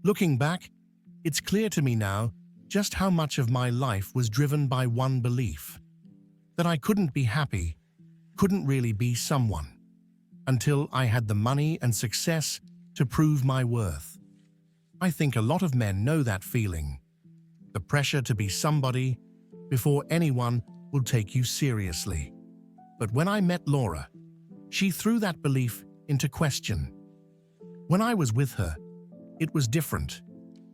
Looking back, it's clear to me now just how much of my life was driven by one belief: that I couldn't be happy, couldn't really be someone, until I had the money and success to prove my worth. I think a lot of men know that feeling, the pressure to be somebody before anyone will take you seriously. But when I met Laura, she threw that belief into question. When I was with her, it was different.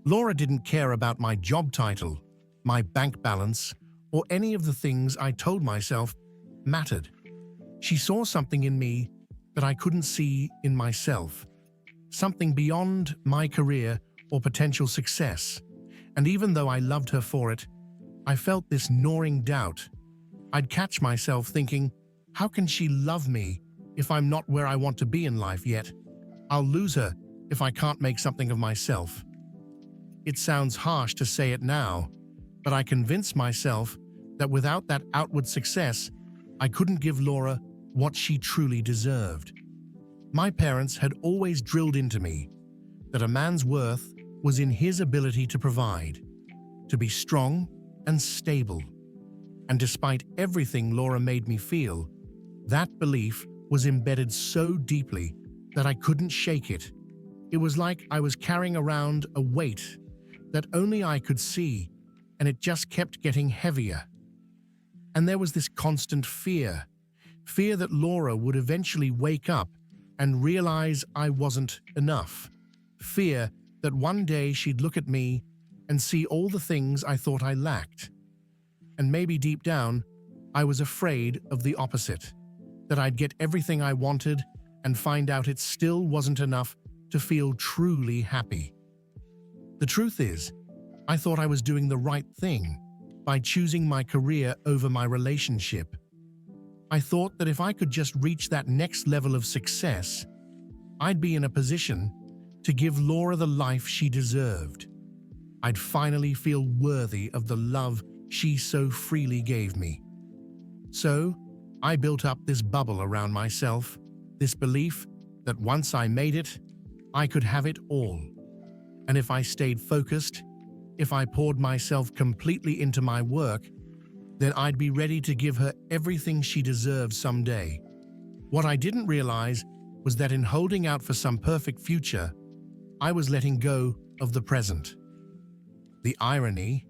Laura didn't care about my job title, my bank balance, or any of the things I told myself mattered. She saw something in me that I couldn't see in myself, something beyond my career or potential success. And even though I loved her for it, I felt this gnawing doubt. I'd catch myself thinking, how can she love me if I'm not where I want to be in life yet? I'll lose her if I can't make something of myself. It sounds harsh to say it now, but I convinced myself that without that outward success, I couldn't give Laura what she truly deserved. My parents had always drilled into me that a man's worth was in his ability to provide, to be strong and stable. And despite everything Laura made me feel, that belief was embedded so deeply that I couldn't shake it. It was like I was carrying around a weight that only I could see, and it just kept getting heavier. And there was this constant fear that Laura would eventually wake up and realize I wasn't enough. Fear that one day she'd look at me and see all the things I thought I lacked. And maybe deep down, I was afraid of the opposite, that I'd get everything I wanted and find out it still wasn't enough to feel truly happy. The truth is, I thought I was doing the right thing by choosing my career over my relationship. I thought that if I could just reach that next level of success, I'd be in a position to give Laura the life she deserved. I'd finally feel worthy of the love she so freely gave me. So, I built up this bubble around myself, this belief that once I made it, I could have it all. And if I stayed focused, if I poured myself completely into my work, then I'd be ready to give her everything she deserved someday. What I didn't realize was that in holding out for some perfect future, I was letting go of the present. The irony,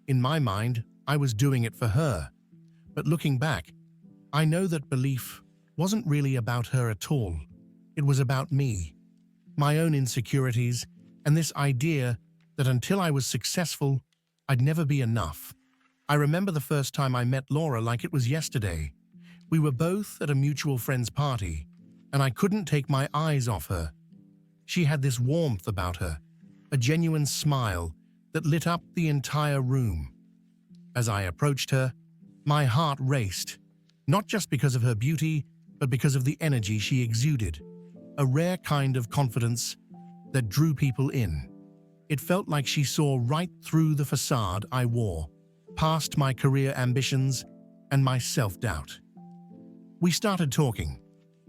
in my mind, I was doing it for her. But looking back, I know that belief wasn't really about her at all. It was about me, my own insecurities, and this idea that until I was successful, I'd never be enough. I remember the first time I met Laura like it was yesterday. We were both at a mutual friend's party, and I couldn't take my eyes off her. She had this warmth about her, a genuine smile that lit up the entire room. As I approached her, my heart raced, not just because of her beauty, but because of the energy she exuded, a rare kind of confidence that drew people in. It felt like she saw right through the facade I wore, past my career ambitions and my self-doubt. We started talking,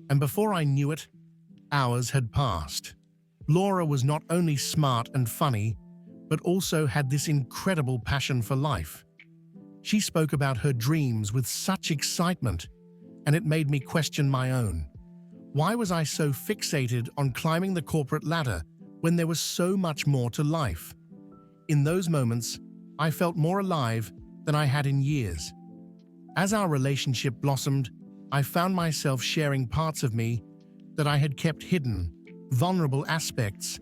and before I knew it, hours had passed. Laura was not only smart and funny, but also had this incredible passion for life. She spoke about her dreams with such excitement, and it made me question my own. Why was I so fixated on climbing the corporate ladder when there was so much more to life? In those moments, I felt more alive than I had in years. As our relationship blossomed, I found myself sharing parts of me that I had kept hidden, vulnerable aspects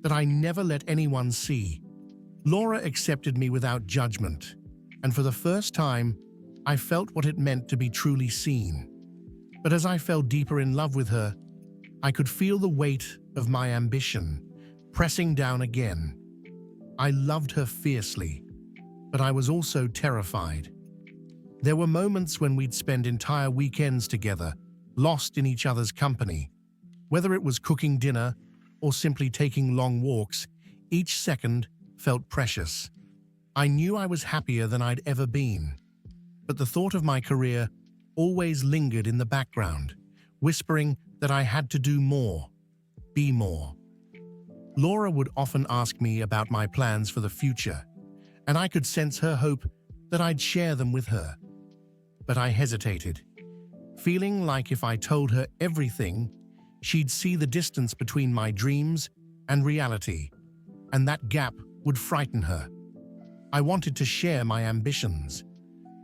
that I never let anyone see. Laura accepted me without judgment, and for the first time, I felt what it meant to be truly seen. But as I fell deeper in love with her, I could feel the weight of my ambition pressing down again. I loved her fiercely, but I was also terrified. There were moments when we'd spend entire weekends together, lost in each other's company. Whether it was cooking dinner or simply taking long walks, each second felt precious. I knew I was happier than I'd ever been, but the thought of my career always lingered in the background, whispering that I had to do more, be more. Laura would often ask me about my plans for the future, and I could sense her hope that I'd share them with her. But I hesitated, feeling like if I told her everything, she'd see the distance between my dreams and reality, and that gap would frighten her. I wanted to share my ambitions,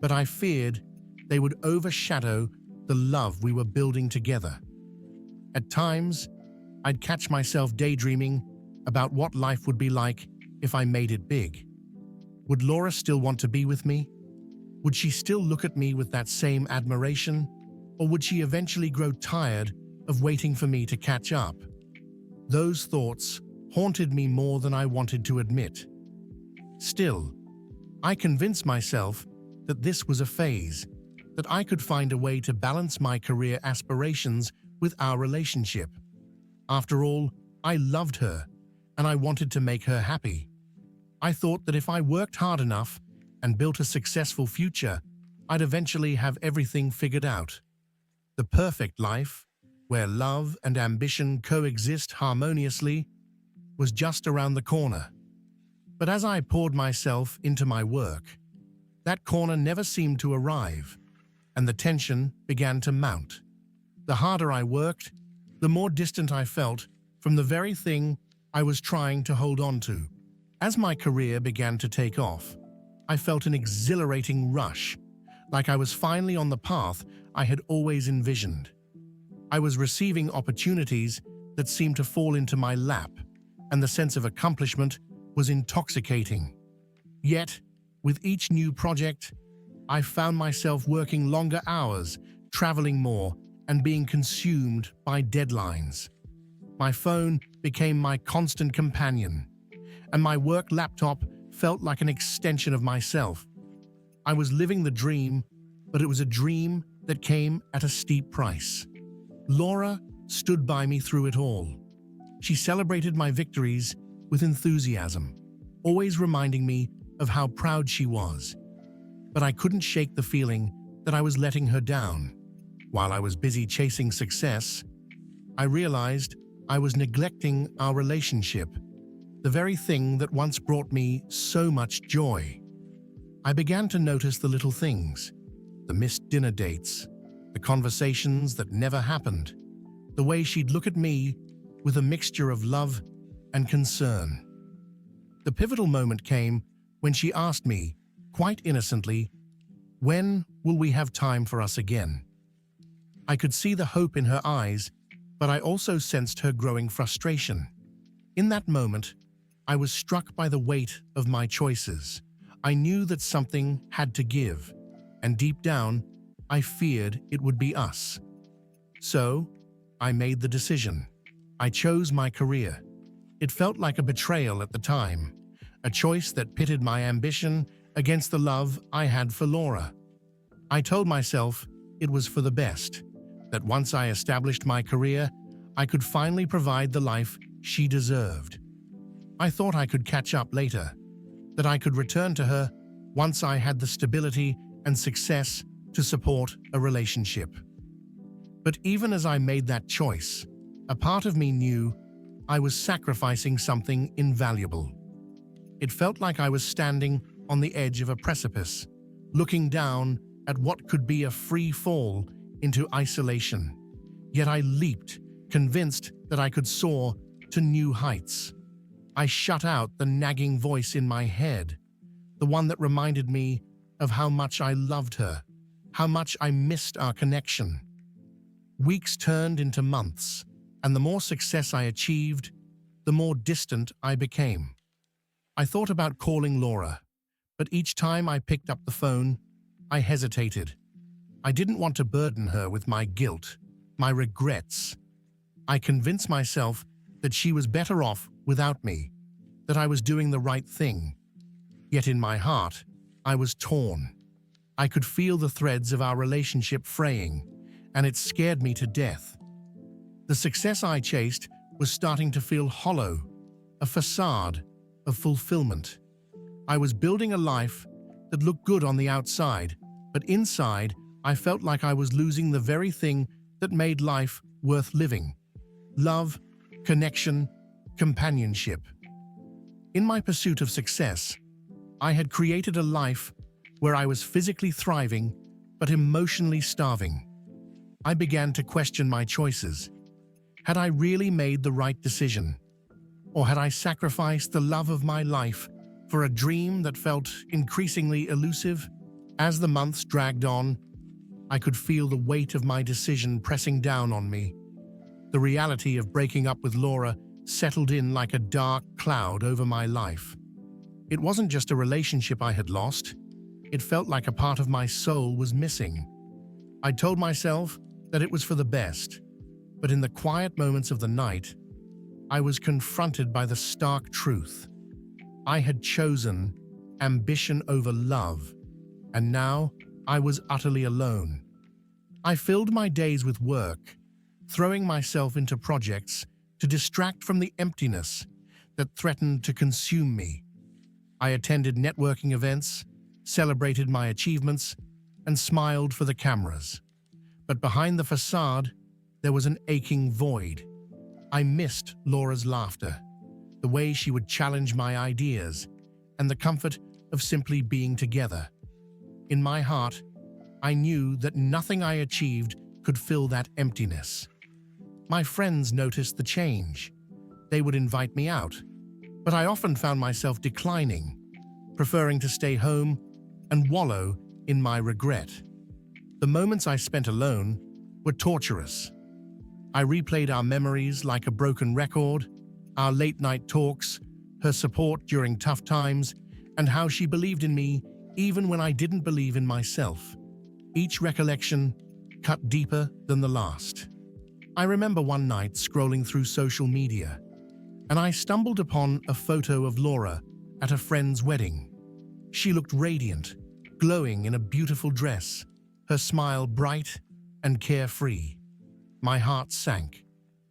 but I feared they would overshadow the love we were building together. At times, I'd catch myself daydreaming about what life would be like if I made it big. Would Laura still want to be with me? Would she still look at me with that same admiration? Or would she eventually grow tired of waiting for me to catch up? Those thoughts haunted me more than I wanted to admit. Still, I convinced myself that this was a phase, that I could find a way to balance my career aspirations with our relationship. After all, I loved her, and I wanted to make her happy. I thought that if I worked hard enough and built a successful future, I'd eventually have everything figured out. The perfect life, where love and ambition coexist harmoniously, was just around the corner. But as I poured myself into my work, that corner never seemed to arrive, and the tension began to mount. The harder I worked, the more distant I felt from the very thing I was trying to hold on to. As my career began to take off, I felt an exhilarating rush, like I was finally on the path I had always envisioned. I was receiving opportunities that seemed to fall into my lap, and the sense of accomplishment was intoxicating. Yet, with each new project, I found myself working longer hours, traveling more, and being consumed by deadlines. My phone became my constant companion, and my work laptop felt like an extension of myself. I was living the dream, but it was a dream that came at a steep price. Laura stood by me through it all. She celebrated my victories with enthusiasm, always reminding me of how proud she was. But I couldn't shake the feeling that I was letting her down. While I was busy chasing success, I realized I was neglecting our relationship, the very thing that once brought me so much joy. I began to notice the little things, the missed dinner dates, the conversations that never happened, the way she'd look at me with a mixture of love and concern. The pivotal moment came when she asked me, quite innocently, "When will we have time for us again?" I could see the hope in her eyes, but I also sensed her growing frustration. In that moment, I was struck by the weight of my choices. I knew that something had to give, and deep down, I feared it would be us. So, I made the decision. I chose my career. It felt like a betrayal at the time, a choice that pitted my ambition against the love I had for Laura. I told myself it was for the best, that once I established my career, I could finally provide the life she deserved. I thought I could catch up later, that I could return to her once I had the stability and success to support a relationship. But even as I made that choice, a part of me knew I was sacrificing something invaluable. It felt like I was standing on the edge of a precipice, looking down at what could be a free fall into isolation. Yet I leaped, convinced that I could soar to new heights. I shut out the nagging voice in my head, the one that reminded me of how much I loved her, how much I missed our connection. Weeks turned into months, and the more success I achieved, the more distant I became. I thought about calling Laura, but each time I picked up the phone, I hesitated. I didn't want to burden her with my guilt, my regrets. I convinced myself that she was better off without me, that I was doing the right thing. Yet in my heart, I was torn. I could feel the threads of our relationship fraying, and it scared me to death. The success I chased was starting to feel hollow, a facade of fulfillment. I was building a life that looked good on the outside, but inside, I felt like I was losing the very thing that made life worth living. Love, connection, companionship. In my pursuit of success, I had created a life where I was physically thriving but emotionally starving. I began to question my choices. Had I really made the right decision? Or had I sacrificed the love of my life for a dream that felt increasingly elusive? As the months dragged on, I could feel the weight of my decision pressing down on me. The reality of breaking up with Laura settled in like a dark cloud over my life. It wasn't just a relationship I had lost. It felt like a part of my soul was missing. I told myself that it was for the best, but in the quiet moments of the night, I was confronted by the stark truth. I had chosen ambition over love, and now I was utterly alone. I filled my days with work, throwing myself into projects to distract from the emptiness that threatened to consume me. I attended networking events, celebrated my achievements, and smiled for the cameras. But behind the facade, there was an aching void. I missed Laura's laughter, the way she would challenge my ideas, and the comfort of simply being together. In my heart, I knew that nothing I achieved could fill that emptiness. My friends noticed the change. They would invite me out, but I often found myself declining, preferring to stay home and wallow in my regret. The moments I spent alone were torturous. I replayed our memories like a broken record, our late-night talks, her support during tough times, and how she believed in me even when I didn't believe in myself. Each recollection cut deeper than the last. I remember one night scrolling through social media, and I stumbled upon a photo of Laura at a friend's wedding. She looked radiant, glowing in a beautiful dress, her smile bright and carefree. My heart sank.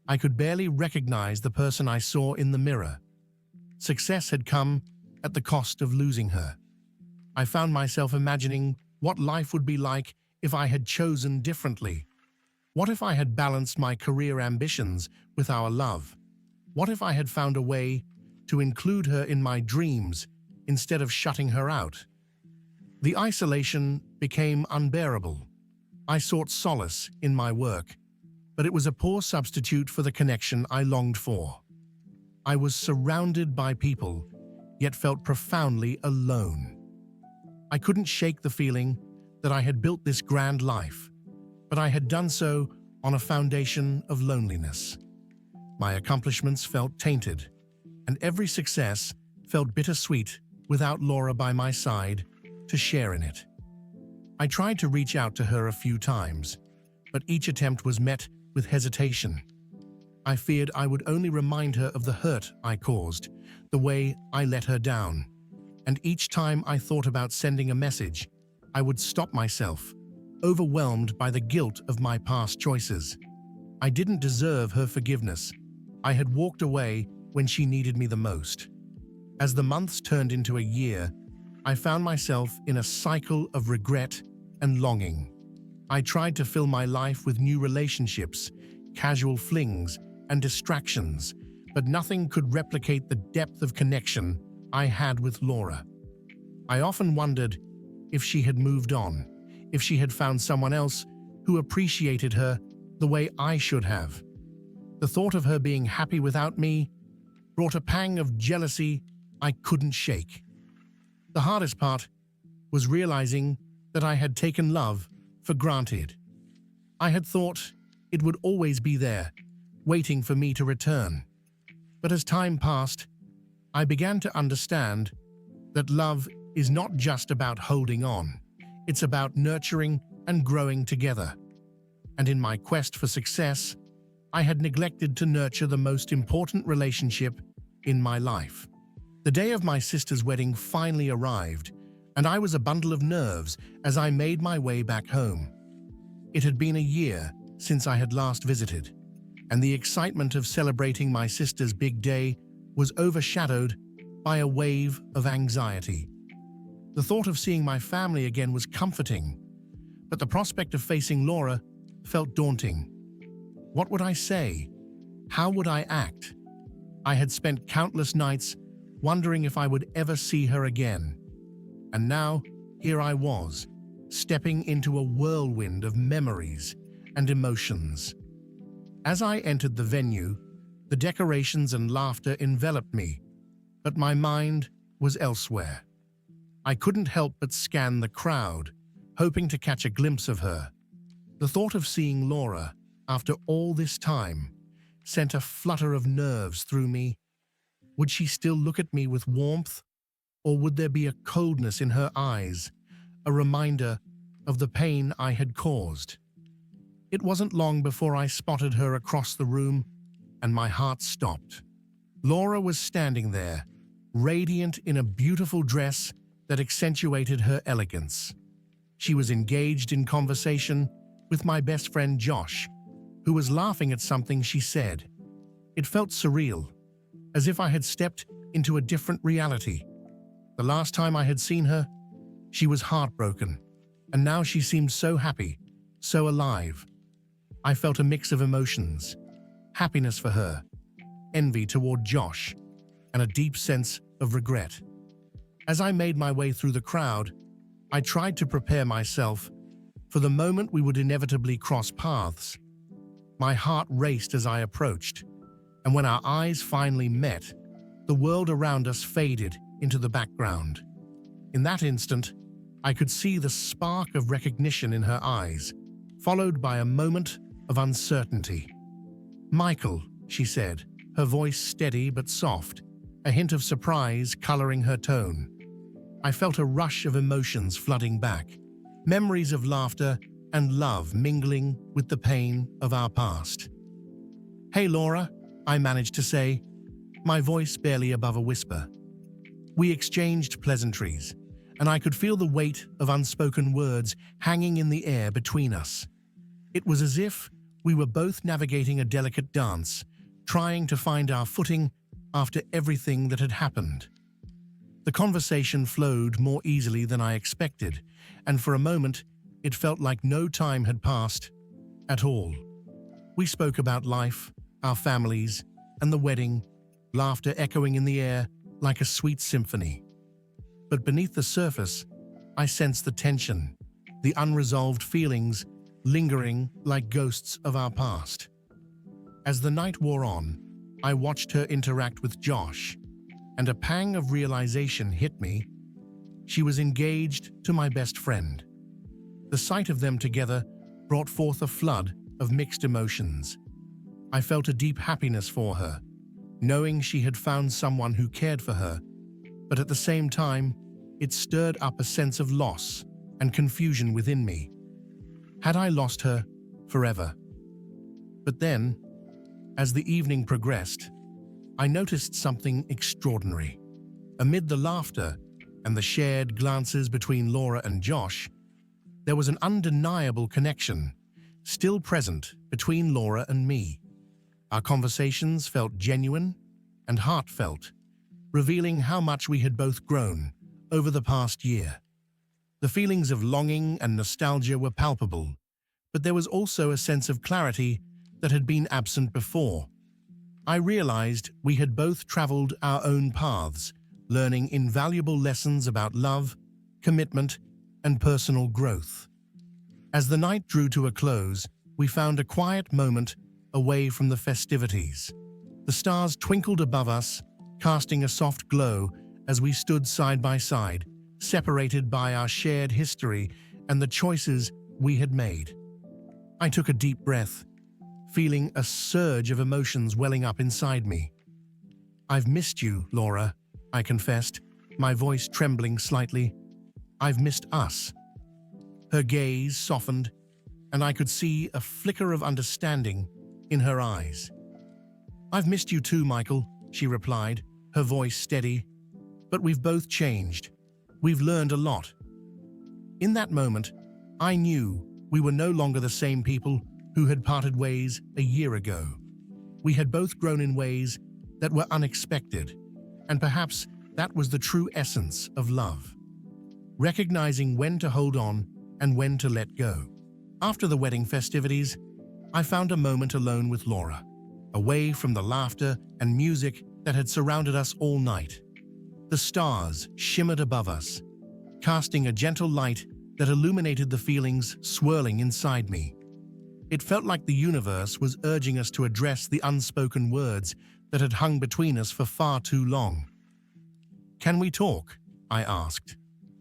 I could barely recognize the person I saw in the mirror. Success had come at the cost of losing her. I found myself imagining what life would be like if I had chosen differently. What if I had balanced my career ambitions with our love? What if I had found a way to include her in my dreams instead of shutting her out? The isolation became unbearable. I sought solace in my work, but it was a poor substitute for the connection I longed for. I was surrounded by people, yet felt profoundly alone. I couldn't shake the feeling that I had built this grand life, but I had done so on a foundation of loneliness. My accomplishments felt tainted, and every success felt bittersweet without Laura by my side to share in it. I tried to reach out to her a few times, but each attempt was met with hesitation. I feared I would only remind her of the hurt I caused, the way I let her down. And each time I thought about sending a message, I would stop myself, overwhelmed by the guilt of my past choices. I didn't deserve her forgiveness. I had walked away when she needed me the most. As the months turned into a year, I found myself in a cycle of regret and longing. I tried to fill my life with new relationships, casual flings, and distractions, but nothing could replicate the depth of connection I had with Laura. I often wondered if she had moved on, if she had found someone else who appreciated her the way I should have. The thought of her being happy without me brought a pang of jealousy I couldn't shake. The hardest part was realizing that I had taken love for granted. I had thought it would always be there, waiting for me to return. But as time passed, I began to understand that love is not just about holding on. It's about nurturing and growing together. And in my quest for success, I had neglected to nurture the most important relationship in my life. The day of my sister's wedding finally arrived, and I was a bundle of nerves as I made my way back home. It had been a year since I had last visited, and the excitement of celebrating my sister's big day was overshadowed by a wave of anxiety. The thought of seeing my family again was comforting, but the prospect of facing Laura felt daunting. What would I say? How would I act? I had spent countless nights wondering if I would ever see her again. And now, here I was, stepping into a whirlwind of memories and emotions. As I entered the venue, the decorations and laughter enveloped me, but my mind was elsewhere. I couldn't help but scan the crowd, hoping to catch a glimpse of her. The thought of seeing Laura, after all this time, sent a flutter of nerves through me. Would she still look at me with warmth, or would there be a coldness in her eyes, a reminder of the pain I had caused? It wasn't long before I spotted her across the room, and my heart stopped. Laura was standing there, radiant in a beautiful dress that accentuated her elegance. She was engaged in conversation with my best friend Josh, who was laughing at something she said. It felt surreal, as if I had stepped into a different reality. The last time I had seen her, she was heartbroken, and now she seemed so happy, so alive. I felt a mix of emotions: happiness for her, envy toward Josh, and a deep sense of regret. As I made my way through the crowd, I tried to prepare myself for the moment we would inevitably cross paths. My heart raced as I approached, and when our eyes finally met, the world around us faded into the background. In that instant, I could see the spark of recognition in her eyes, followed by a moment of uncertainty. "Michael," she said, her voice steady but soft, a hint of surprise coloring her tone. I felt a rush of emotions flooding back, memories of laughter and love mingling with the pain of our past. "Hey, Laura," I managed to say, my voice barely above a whisper. We exchanged pleasantries, and I could feel the weight of unspoken words hanging in the air between us. It was as if we were both navigating a delicate dance, trying to find our footing after everything that had happened. The conversation flowed more easily than I expected, and for a moment, it felt like no time had passed at all. We spoke about life, our families, and the wedding, laughter echoing in the air like a sweet symphony. But beneath the surface, I sensed the tension, the unresolved feelings lingering like ghosts of our past. As the night wore on, I watched her interact with Josh, and a pang of realization hit me. She was engaged to my best friend. The sight of them together brought forth a flood of mixed emotions. I felt a deep happiness for her, knowing she had found someone who cared for her, but at the same time, it stirred up a sense of loss and confusion within me. Had I lost her forever? But then, as the evening progressed, I noticed something extraordinary. Amid the laughter and the shared glances between Laura and Josh, there was an undeniable connection still present between Laura and me. Our conversations felt genuine and heartfelt, revealing how much we had both grown over the past year. The feelings of longing and nostalgia were palpable, but there was also a sense of clarity that had been absent before. I realized we had both traveled our own paths, learning invaluable lessons about love, commitment, and personal growth. As the night drew to a close, we found a quiet moment away from the festivities. The stars twinkled above us, casting a soft glow as we stood side by side, separated by our shared history and the choices we had made. I took a deep breath, feeling a surge of emotions welling up inside me. "I've missed you, Laura," I confessed, my voice trembling slightly. "I've missed us." Her gaze softened, and I could see a flicker of understanding in her eyes. "I've missed you too, Michael," she replied, her voice steady. "But we've both changed. We've learned a lot." In that moment, I knew we were no longer the same people who had parted ways a year ago. We had both grown in ways that were unexpected, and perhaps that was the true essence of love. Recognizing when to hold on and when to let go. After the wedding festivities, I found a moment alone with Laura, away from the laughter and music that had surrounded us all night. The stars shimmered above us, casting a gentle light that illuminated the feelings swirling inside me. It felt like the universe was urging us to address the unspoken words that had hung between us for far too long. "Can we talk?" I asked,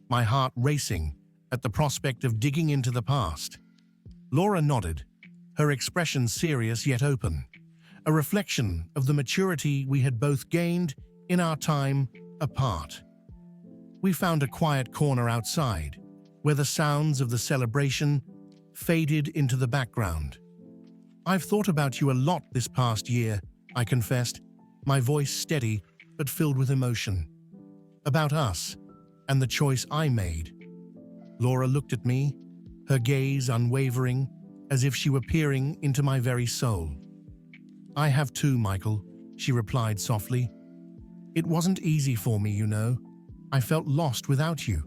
my heart racing at the prospect of digging into the past. Laura nodded, her expression serious yet open, a reflection of the maturity we had both gained in our time apart. We found a quiet corner outside, where the sounds of the celebration faded into the background. "I've thought about you a lot this past year," I confessed, my voice steady but filled with emotion. "About us, and the choice I made." Laura looked at me, her gaze unwavering, as if she were peering into my very soul. "I have too, Michael," she replied softly. "It wasn't easy for me, you know. I felt lost without you.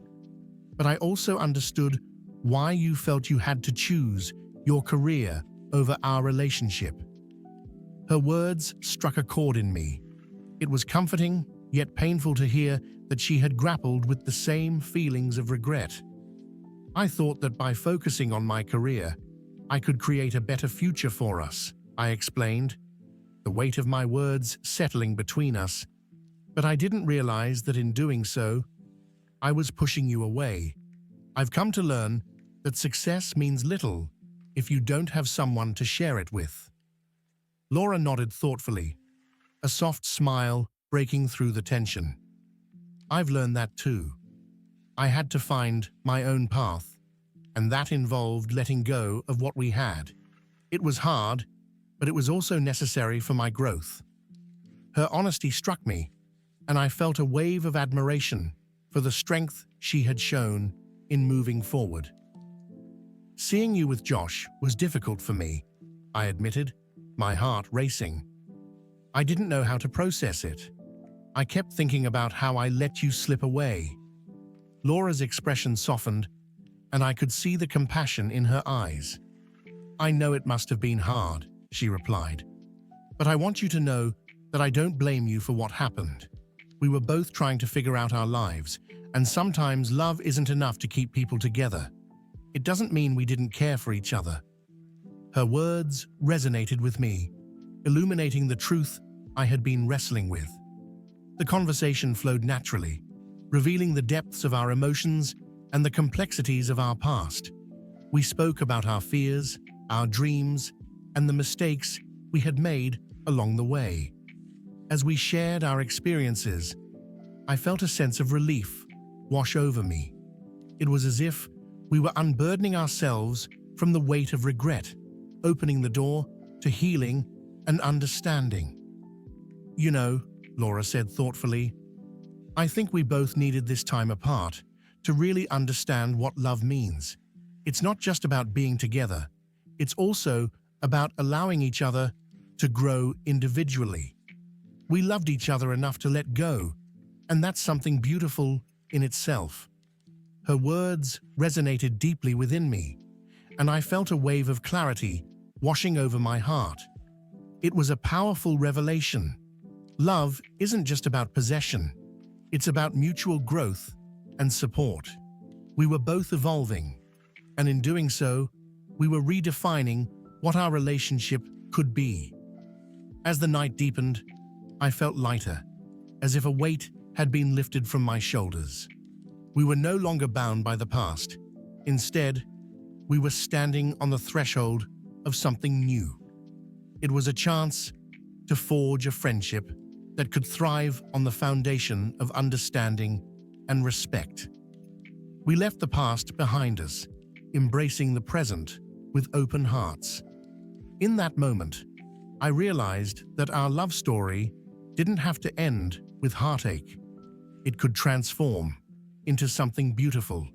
But I also understood why you felt you had to choose your career over our relationship." Her words struck a chord in me. It was comforting, yet painful to hear that she had grappled with the same feelings of regret. "I thought that by focusing on my career, I could create a better future for us," I explained, the weight of my words settling between us. "But I didn't realize that in doing so, I was pushing you away. I've come to learn that success means little if you don't have someone to share it with." Laura nodded thoughtfully, a soft smile breaking through the tension. "I've learned that too. I had to find my own path, and that involved letting go of what we had. It was hard, but it was also necessary for my growth." Her honesty struck me, and I felt a wave of admiration for the strength she had shown in moving forward. "Seeing you with Josh was difficult for me," I admitted, my heart racing. "I didn't know how to process it. I kept thinking about how I let you slip away." Laura's expression softened, and I could see the compassion in her eyes. "I know it must have been hard," she replied, "but I want you to know that I don't blame you for what happened. We were both trying to figure out our lives, and sometimes love isn't enough to keep people together. It doesn't mean we didn't care for each other." Her words resonated with me, illuminating the truth I had been wrestling with. The conversation flowed naturally, revealing the depths of our emotions and the complexities of our past. We spoke about our fears, our dreams, and the mistakes we had made along the way. As we shared our experiences, I felt a sense of relief wash over me. It was as if we were unburdening ourselves from the weight of regret, opening the door to healing and understanding. "You know," Laura said thoughtfully, "I think we both needed this time apart to really understand what love means. It's not just about being together. It's also about allowing each other to grow individually. We loved each other enough to let go, and that's something beautiful in itself." Her words resonated deeply within me, and I felt a wave of clarity washing over my heart. It was a powerful revelation. Love isn't just about possession. It's about mutual growth and support. We were both evolving, and in doing so, we were redefining what our relationship could be. As the night deepened, I felt lighter, as if a weight had been lifted from my shoulders. We were no longer bound by the past. Instead, we were standing on the threshold of something new. It was a chance to forge a friendship that could thrive on the foundation of understanding and respect. We left the past behind us, embracing the present with open hearts. In that moment, I realized that our love story didn't have to end with heartache. It could transform into something beautiful,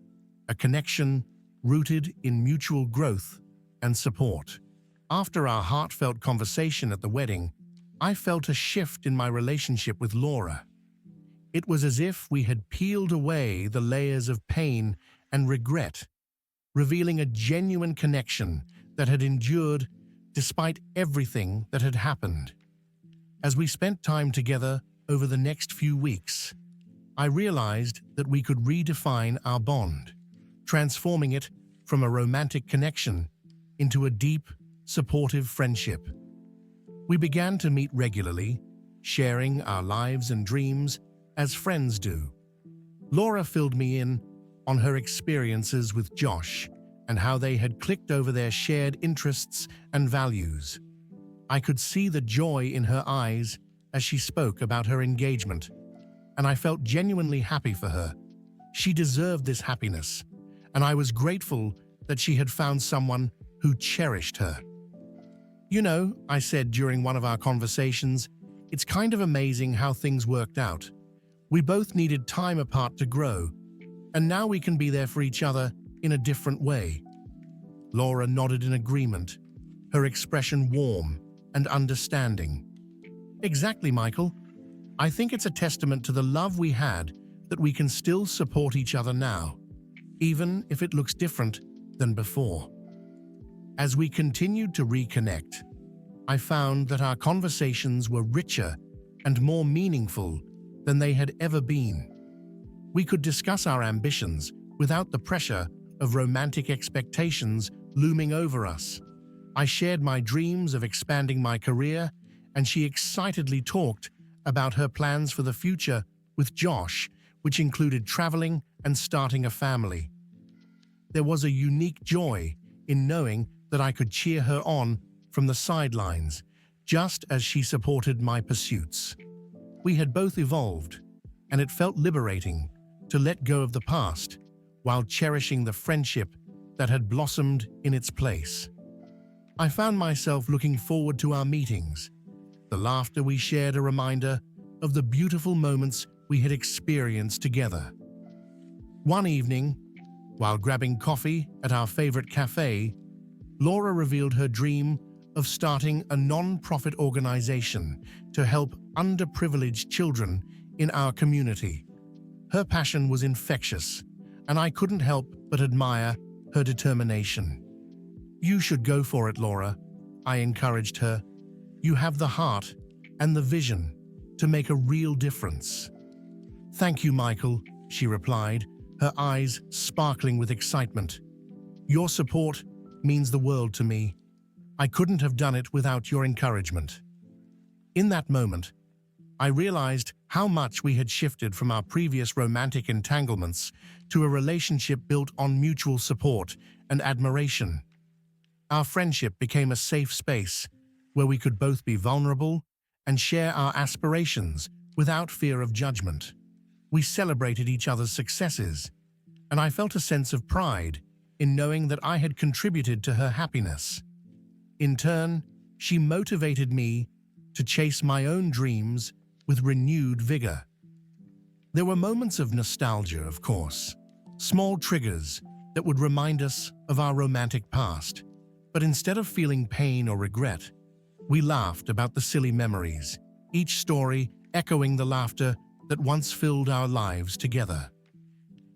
a connection rooted in mutual growth and support. After our heartfelt conversation at the wedding, I felt a shift in my relationship with Laura. It was as if we had peeled away the layers of pain and regret, revealing a genuine connection that had endured despite everything that had happened. As we spent time together over the next few weeks, I realized that we could redefine our bond, transforming it from a romantic connection into a deep, supportive friendship. We began to meet regularly, sharing our lives and dreams as friends do. Laura filled me in on her experiences with Josh and how they had clicked over their shared interests and values. I could see the joy in her eyes as she spoke about her engagement, and I felt genuinely happy for her. She deserved this happiness, and I was grateful that she had found someone who cherished her. You know, I said during one of our conversations, it's kind of amazing how things worked out. We both needed time apart to grow, and now we can be there for each other in a different way. Laura nodded in agreement, her expression warm and understanding. Exactly, Michael. I think it's a testament to the love we had that we can still support each other now, even if it looks different than before. As we continued to reconnect, I found that our conversations were richer and more meaningful than they had ever been. We could discuss our ambitions without the pressure of romantic expectations looming over us. I shared my dreams of expanding my career, and she excitedly talked about her plans for the future with Josh, which included traveling and starting a family. There was a unique joy in knowing that I could cheer her on from the sidelines, just as she supported my pursuits. We had both evolved, and it felt liberating to let go of the past while cherishing the friendship that had blossomed in its place. I found myself looking forward to our meetings, the laughter we shared a reminder of the beautiful moments we had experienced together. One evening, while grabbing coffee at our favorite cafe, Laura revealed her dream of starting a non-profit organization to help underprivileged children in our community. Her passion was infectious, and I couldn't help but admire her determination. "You should go for it, Laura," I encouraged her. "You have the heart and the vision to make a real difference." "Thank you, Michael," she replied, her eyes sparkling with excitement. "Your support means the world to me. I couldn't have done it without your encouragement." In that moment, I realized how much we had shifted from our previous romantic entanglements to a relationship built on mutual support and admiration. Our friendship became a safe space where we could both be vulnerable and share our aspirations without fear of judgment. We celebrated each other's successes, and I felt a sense of pride in knowing that I had contributed to her happiness. In turn, she motivated me to chase my own dreams with renewed vigor. There were moments of nostalgia, of course, small triggers that would remind us of our romantic past. But instead of feeling pain or regret, we laughed about the silly memories, each story echoing the laughter that once filled our lives together.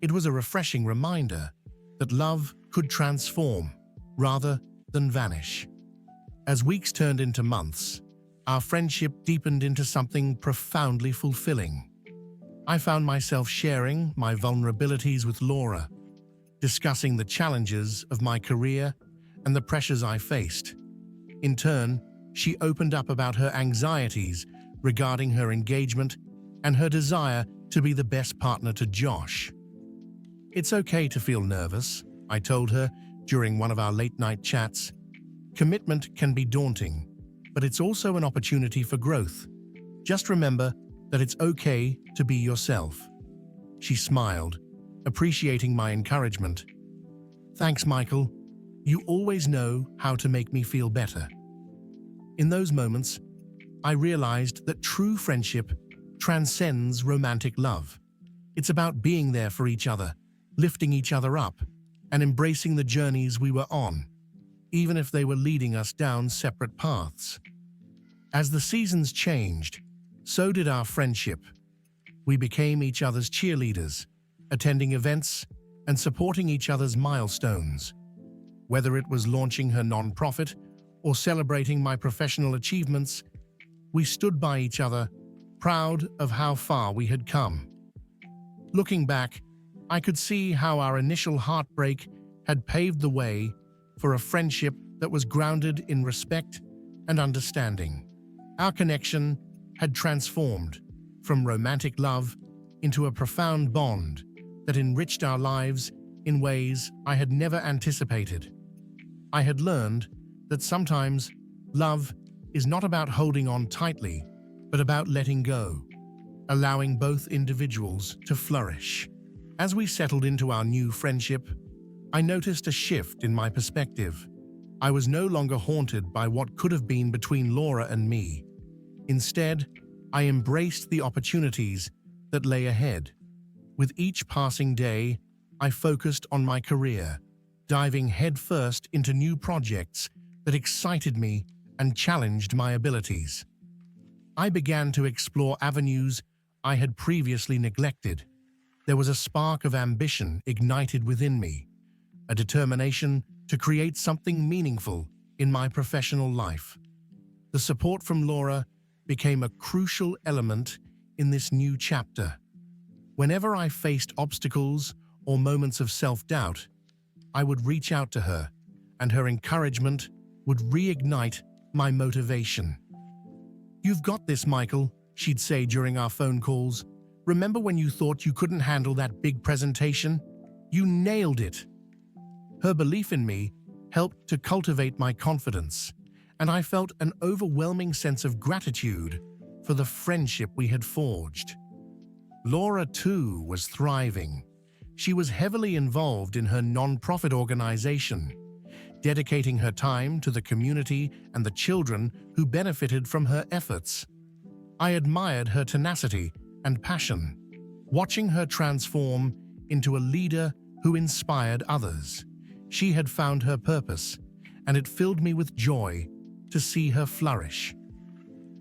It was a refreshing reminder that love could transform rather than vanish. As weeks turned into months, our friendship deepened into something profoundly fulfilling. I found myself sharing my vulnerabilities with Laura, discussing the challenges of my career and the pressures I faced. In turn, she opened up about her anxieties regarding her engagement and her desire to be the best partner to Josh. "It's okay to feel nervous," I told her during one of our late-night chats. "Commitment can be daunting, but it's also an opportunity for growth. Just remember that it's okay to be yourself." She smiled, appreciating my encouragement. "Thanks, Michael. You always know how to make me feel better." In those moments, I realized that true friendship transcends romantic love. It's about being there for each other, lifting each other up, and embracing the journeys we were on, even if they were leading us down separate paths. As the seasons changed, so did our friendship. We became each other's cheerleaders, attending events and supporting each other's milestones. Whether it was launching her nonprofit or celebrating my professional achievements, we stood by each other proud of how far we had come. Looking back, I could see how our initial heartbreak had paved the way for a friendship that was grounded in respect and understanding. Our connection had transformed from romantic love into a profound bond that enriched our lives in ways I had never anticipated. I had learned that sometimes love is not about holding on tightly, but about letting go, allowing both individuals to flourish. As we settled into our new friendship, I noticed a shift in my perspective. I was no longer haunted by what could have been between Laura and me. Instead, I embraced the opportunities that lay ahead. With each passing day, I focused on my career, diving headfirst into new projects that excited me and challenged my abilities. I began to explore avenues I had previously neglected. There was a spark of ambition ignited within me, a determination to create something meaningful in my professional life. The support from Laura became a crucial element in this new chapter. Whenever I faced obstacles or moments of self-doubt, I would reach out to her, and her encouragement would reignite my motivation. "You've got this, Michael," she'd say during our phone calls. "Remember when you thought you couldn't handle that big presentation? You nailed it." Her belief in me helped to cultivate my confidence, and I felt an overwhelming sense of gratitude for the friendship we had forged. Laura, too, was thriving. She was heavily involved in her non-profit organization, dedicating her time to the community and the children who benefited from her efforts. I admired her tenacity and passion, watching her transform into a leader who inspired others. She had found her purpose, and it filled me with joy to see her flourish.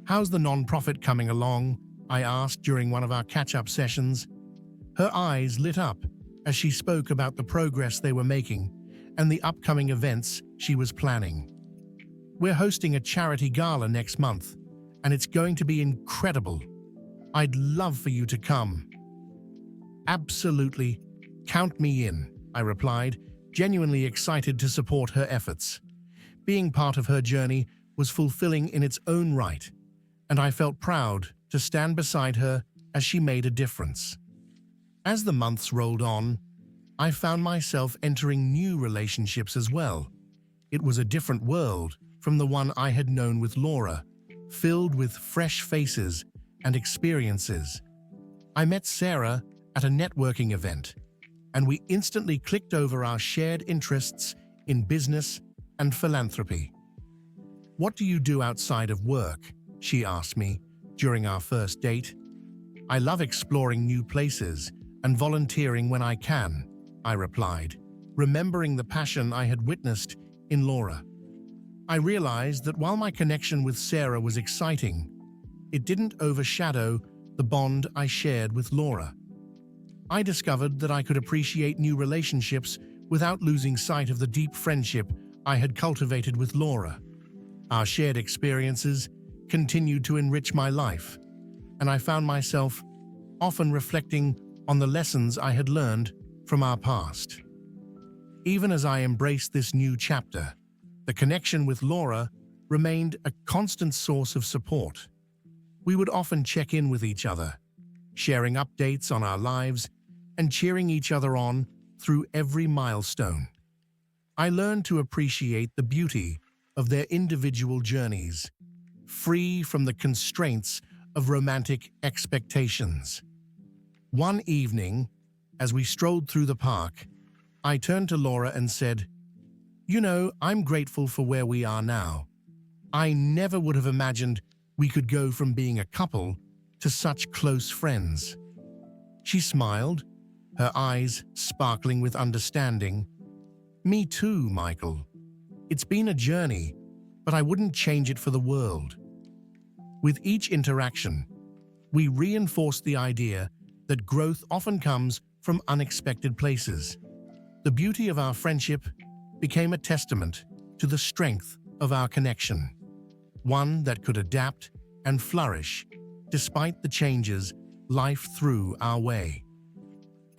"How's the non-profit coming along?" I asked during one of our catch-up sessions. Her eyes lit up as she spoke about the progress they were making and the upcoming events she was planning. "We're hosting a charity gala next month, and it's going to be incredible. I'd love for you to come." "Absolutely. Count me in," I replied, genuinely excited to support her efforts. Being part of her journey was fulfilling in its own right, and I felt proud to stand beside her as she made a difference. As the months rolled on, I found myself entering new relationships as well. It was a different world from the one I had known with Laura, filled with fresh faces and experiences. I met Sarah at a networking event, and we instantly clicked over our shared interests in business and philanthropy. "What do you do outside of work?" she asked me during our first date. "I love exploring new places and volunteering when I can," I replied, remembering the passion I had witnessed in Laura. I realized that while my connection with Sarah was exciting, it didn't overshadow the bond I shared with Laura. I discovered that I could appreciate new relationships without losing sight of the deep friendship I had cultivated with Laura. Our shared experiences continued to enrich my life, and I found myself often reflecting on the lessons I had learned from our past. Even as I embraced this new chapter, the connection with Laura remained a constant source of support. We would often check in with each other, sharing updates on our lives and cheering each other on through every milestone. I learned to appreciate the beauty of their individual journeys, free from the constraints of romantic expectations. One evening, as we strolled through the park, I turned to Laura and said, "You know, I'm grateful for where we are now. I never would have imagined we could go from being a couple to such close friends." She smiled, her eyes sparkling with understanding. "Me too, Michael. It's been a journey, but I wouldn't change it for the world." With each interaction, we reinforced the idea that growth often comes from unexpected places. The beauty of our friendship became a testament to the strength of our connection, one that could adapt and flourish despite the changes life threw our way.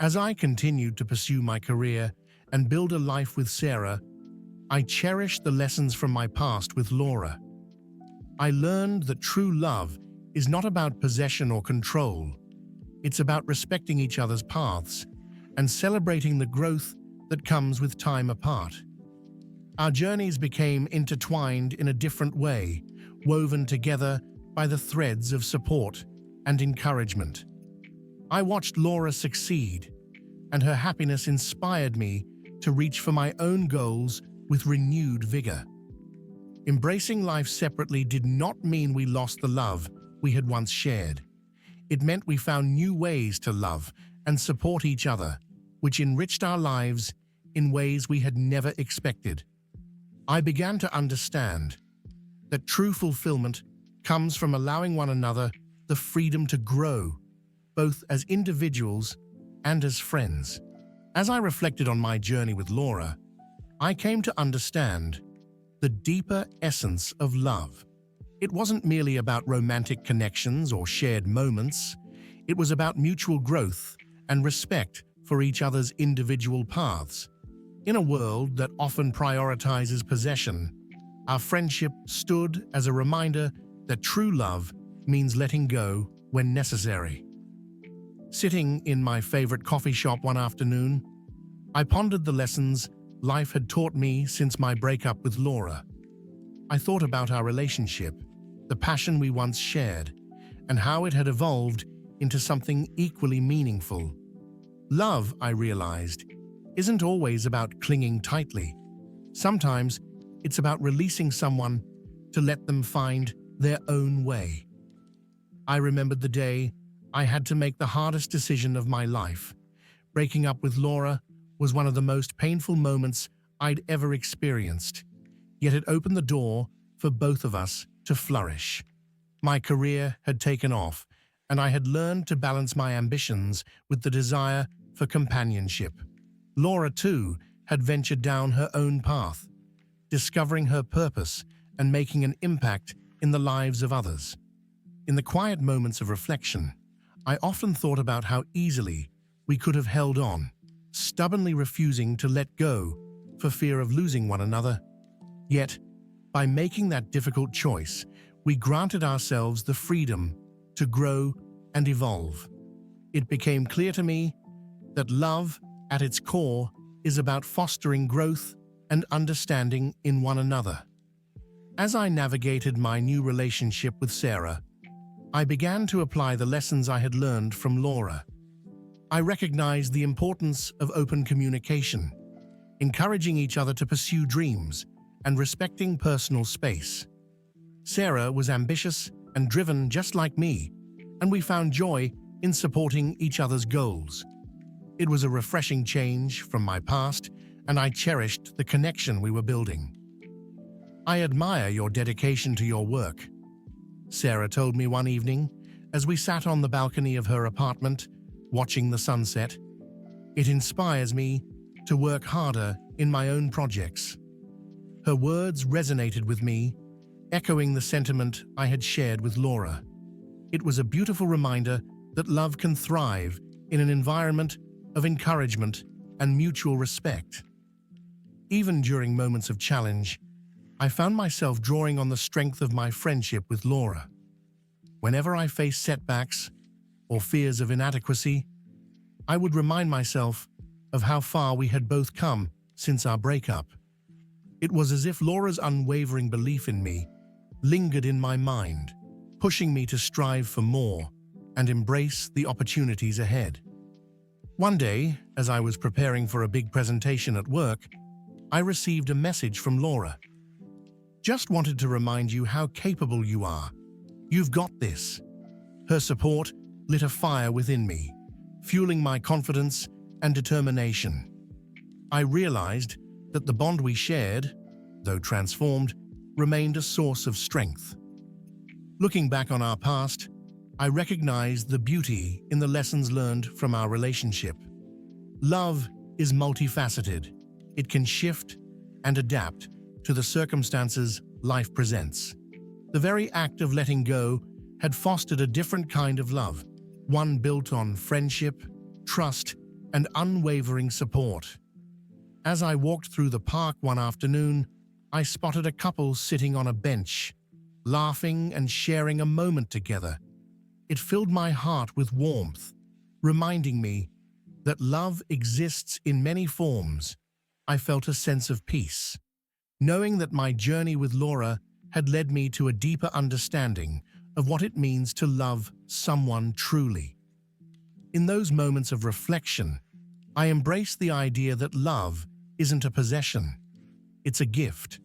As I continued to pursue my career and build a life with Sarah, I cherished the lessons from my past with Laura. I learned that true love is not about possession or control. It's about respecting each other's paths and celebrating the growth that comes with time apart. Our journeys became intertwined in a different way, woven together by the threads of support and encouragement. I watched Laura succeed, and her happiness inspired me to reach for my own goals with renewed vigor. Embracing life separately did not mean we lost the love we had once shared. It meant we found new ways to love and support each other, which enriched our lives in ways we had never expected. I began to understand that true fulfillment comes from allowing one another the freedom to grow, both as individuals and as friends. As I reflected on my journey with Laura, I came to understand the deeper essence of love. It wasn't merely about romantic connections or shared moments. It was about mutual growth and respect for each other's individual paths. In a world that often prioritizes possession, our friendship stood as a reminder that true love means letting go when necessary. Sitting in my favorite coffee shop one afternoon, I pondered the lessons life had taught me since my breakup with Laura. I thought about our relationship, the passion we once shared, and how it had evolved into something equally meaningful. Love, I realized, isn't always about clinging tightly. Sometimes it's about releasing someone to let them find their own way. I remembered the day I had to make the hardest decision of my life. Breaking up with Laura was one of the most painful moments I'd ever experienced, yet it opened the door for both of us to flourish. My career had taken off, and I had learned to balance my ambitions with the desire for companionship. Laura, too, had ventured down her own path, discovering her purpose and making an impact in the lives of others. In the quiet moments of reflection, I often thought about how easily we could have held on, stubbornly refusing to let go for fear of losing one another. Yet, by making that difficult choice, we granted ourselves the freedom to grow and evolve. It became clear to me that love, at its core, is about fostering growth and understanding in one another. As I navigated my new relationship with Sarah, I began to apply the lessons I had learned from Laura. I recognized the importance of open communication, encouraging each other to pursue dreams, and respecting personal space. Sarah was ambitious and driven just like me, and we found joy in supporting each other's goals. It was a refreshing change from my past, and I cherished the connection we were building. "I admire your dedication to your work," Sarah told me one evening as we sat on the balcony of her apartment, watching the sunset. "It inspires me to work harder in my own projects." Her words resonated with me, echoing the sentiment I had shared with Laura. It was a beautiful reminder that love can thrive in an environment of encouragement and mutual respect. Even during moments of challenge, I found myself drawing on the strength of my friendship with Laura. Whenever I faced setbacks or fears of inadequacy, I would remind myself of how far we had both come since our breakup. It was as if Laura's unwavering belief in me lingered in my mind, pushing me to strive for more and embrace the opportunities ahead. One day, as I was preparing for a big presentation at work, I received a message from Laura. "Just wanted to remind you how capable you are. You've got this." Her support lit a fire within me, fueling my confidence and determination. I realized that the bond we shared, though transformed, remained a source of strength. Looking back on our past, I recognized the beauty in the lessons learned from our relationship. Love is multifaceted. It can shift and adapt to the circumstances life presents. The very act of letting go had fostered a different kind of love, one built on friendship, trust, and unwavering support. As I walked through the park one afternoon, I spotted a couple sitting on a bench, laughing and sharing a moment together. It filled my heart with warmth, reminding me that love exists in many forms. I felt a sense of peace, knowing that my journey with Laura had led me to a deeper understanding of what it means to love someone truly. In those moments of reflection, I embraced the idea that love isn't a possession, it's a gift.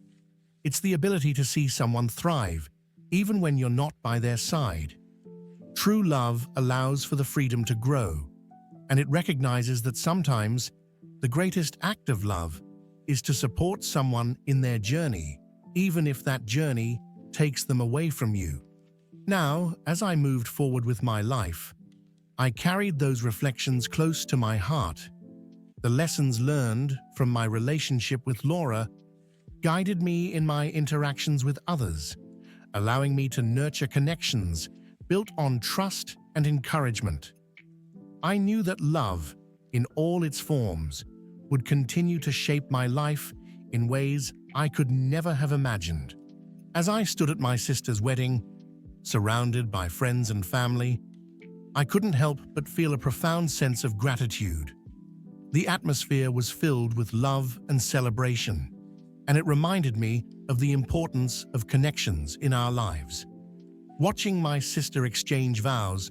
It's the ability to see someone thrive, even when you're not by their side. True love allows for the freedom to grow, and it recognizes that sometimes the greatest act of love is to support someone in their journey, even if that journey takes them away from you. Now, as I moved forward with my life, I carried those reflections close to my heart. The lessons learned from my relationship with Laura guided me in my interactions with others, allowing me to nurture connections built on trust and encouragement. I knew that love, in all its forms, would continue to shape my life in ways I could never have imagined. As I stood at my sister's wedding, surrounded by friends and family, I couldn't help but feel a profound sense of gratitude. The atmosphere was filled with love and celebration, and it reminded me of the importance of connections in our lives. Watching my sister exchange vows,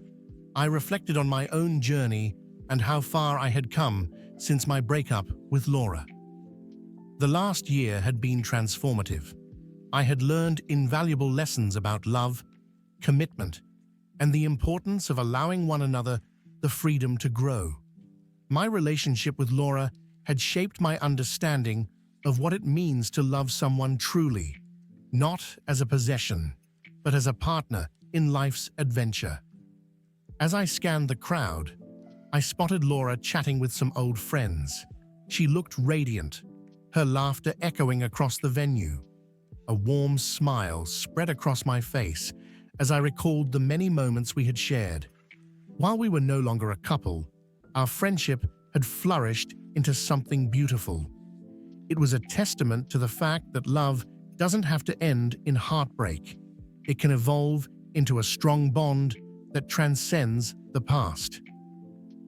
I reflected on my own journey and how far I had come since my breakup with Laura. The last year had been transformative. I had learned invaluable lessons about love, commitment, and the importance of allowing one another the freedom to grow. My relationship with Laura had shaped my understanding of what it means to love someone truly, not as a possession, but as a partner in life's adventure. As I scanned the crowd, I spotted Laura chatting with some old friends. She looked radiant, her laughter echoing across the venue. A warm smile spread across my face as I recalled the many moments we had shared. While we were no longer a couple, our friendship had flourished into something beautiful. It was a testament to the fact that love doesn't have to end in heartbreak. It can evolve into a strong bond that transcends the past.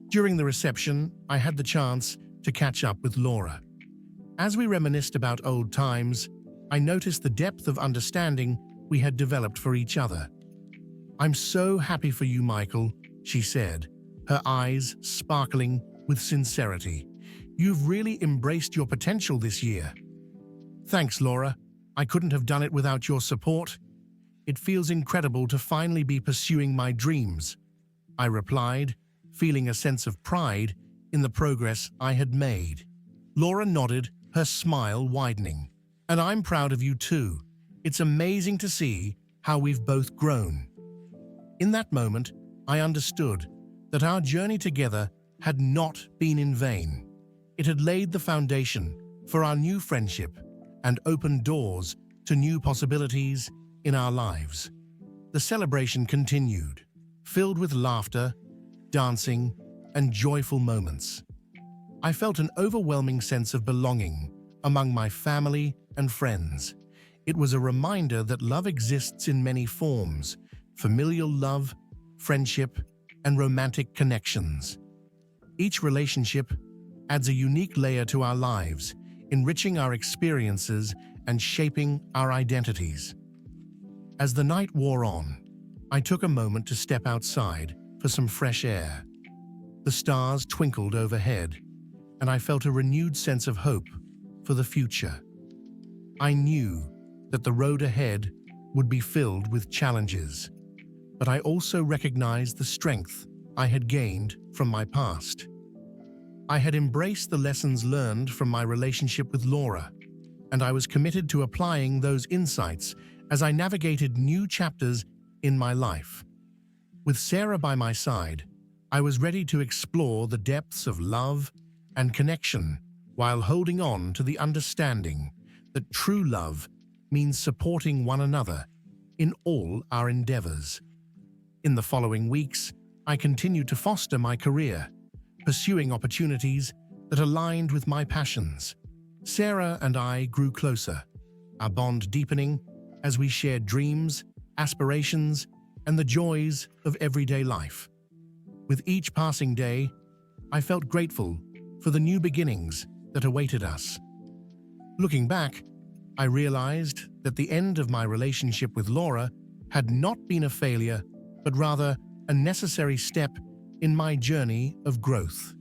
During the reception, I had the chance to catch up with Laura. As we reminisced about old times, I noticed the depth of understanding we had developed for each other. "I'm so happy for you, Michael," she said, her eyes sparkling with sincerity. "You've really embraced your potential this year." "Thanks, Laura. I couldn't have done it without your support. It feels incredible to finally be pursuing my dreams," I replied, feeling a sense of pride in the progress I had made. Laura nodded, her smile widening. "And I'm proud of you too. It's amazing to see how we've both grown." In that moment, I understood that our journey together had not been in vain. It had laid the foundation for our new friendship and opened doors to new possibilities in our lives. The celebration continued, filled with laughter, dancing, and joyful moments. I felt an overwhelming sense of belonging among my family and friends. It was a reminder that love exists in many forms: familial love, friendship, and romantic connections. Each relationship adds a unique layer to our lives, enriching our experiences and shaping our identities. As the night wore on, I took a moment to step outside for some fresh air. The stars twinkled overhead, and I felt a renewed sense of hope for the future. I knew that the road ahead would be filled with challenges, but I also recognized the strength I had gained from my past. I had embraced the lessons learned from my relationship with Laura, and I was committed to applying those insights as I navigated new chapters in my life. With Sarah by my side, I was ready to explore the depths of love and connection while holding on to the understanding that true love means supporting one another in all our endeavors. In the following weeks, I continued to foster my career, pursuing opportunities that aligned with my passions. Sarah and I grew closer, our bond deepening as we shared dreams, aspirations, and the joys of everyday life. With each passing day, I felt grateful for the new beginnings that awaited us. Looking back, I realized that the end of my relationship with Laura had not been a failure, but rather a necessary step in my journey of growth.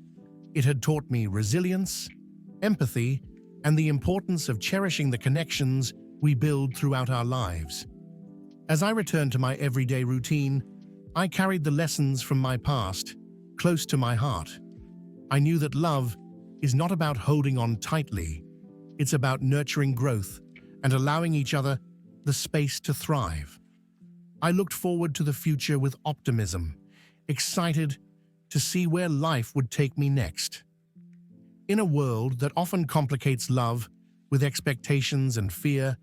It had taught me resilience, empathy, and the importance of cherishing the connections we build throughout our lives. As I returned to my everyday routine, I carried the lessons from my past close to my heart. I knew that love is not about holding on tightly. It's about nurturing growth and allowing each other the space to thrive. I looked forward to the future with optimism, excited to see where life would take me next. In a world that often complicates love with expectations and fear,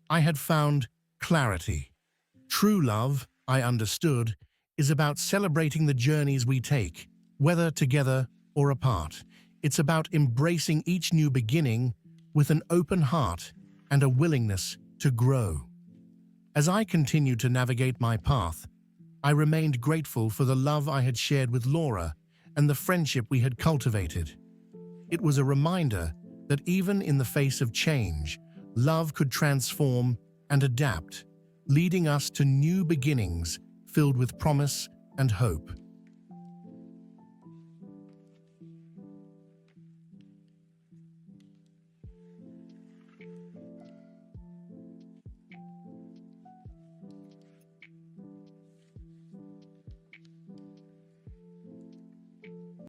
I had found clarity. True love, I understood, is about celebrating the journeys we take, whether together or apart. It's about embracing each new beginning with an open heart and a willingness to grow. As I continued to navigate my path, I remained grateful for the love I had shared with Laura and the friendship we had cultivated. It was a reminder that even in the face of change, love could transform and adapt, leading us to new beginnings filled with promise and hope.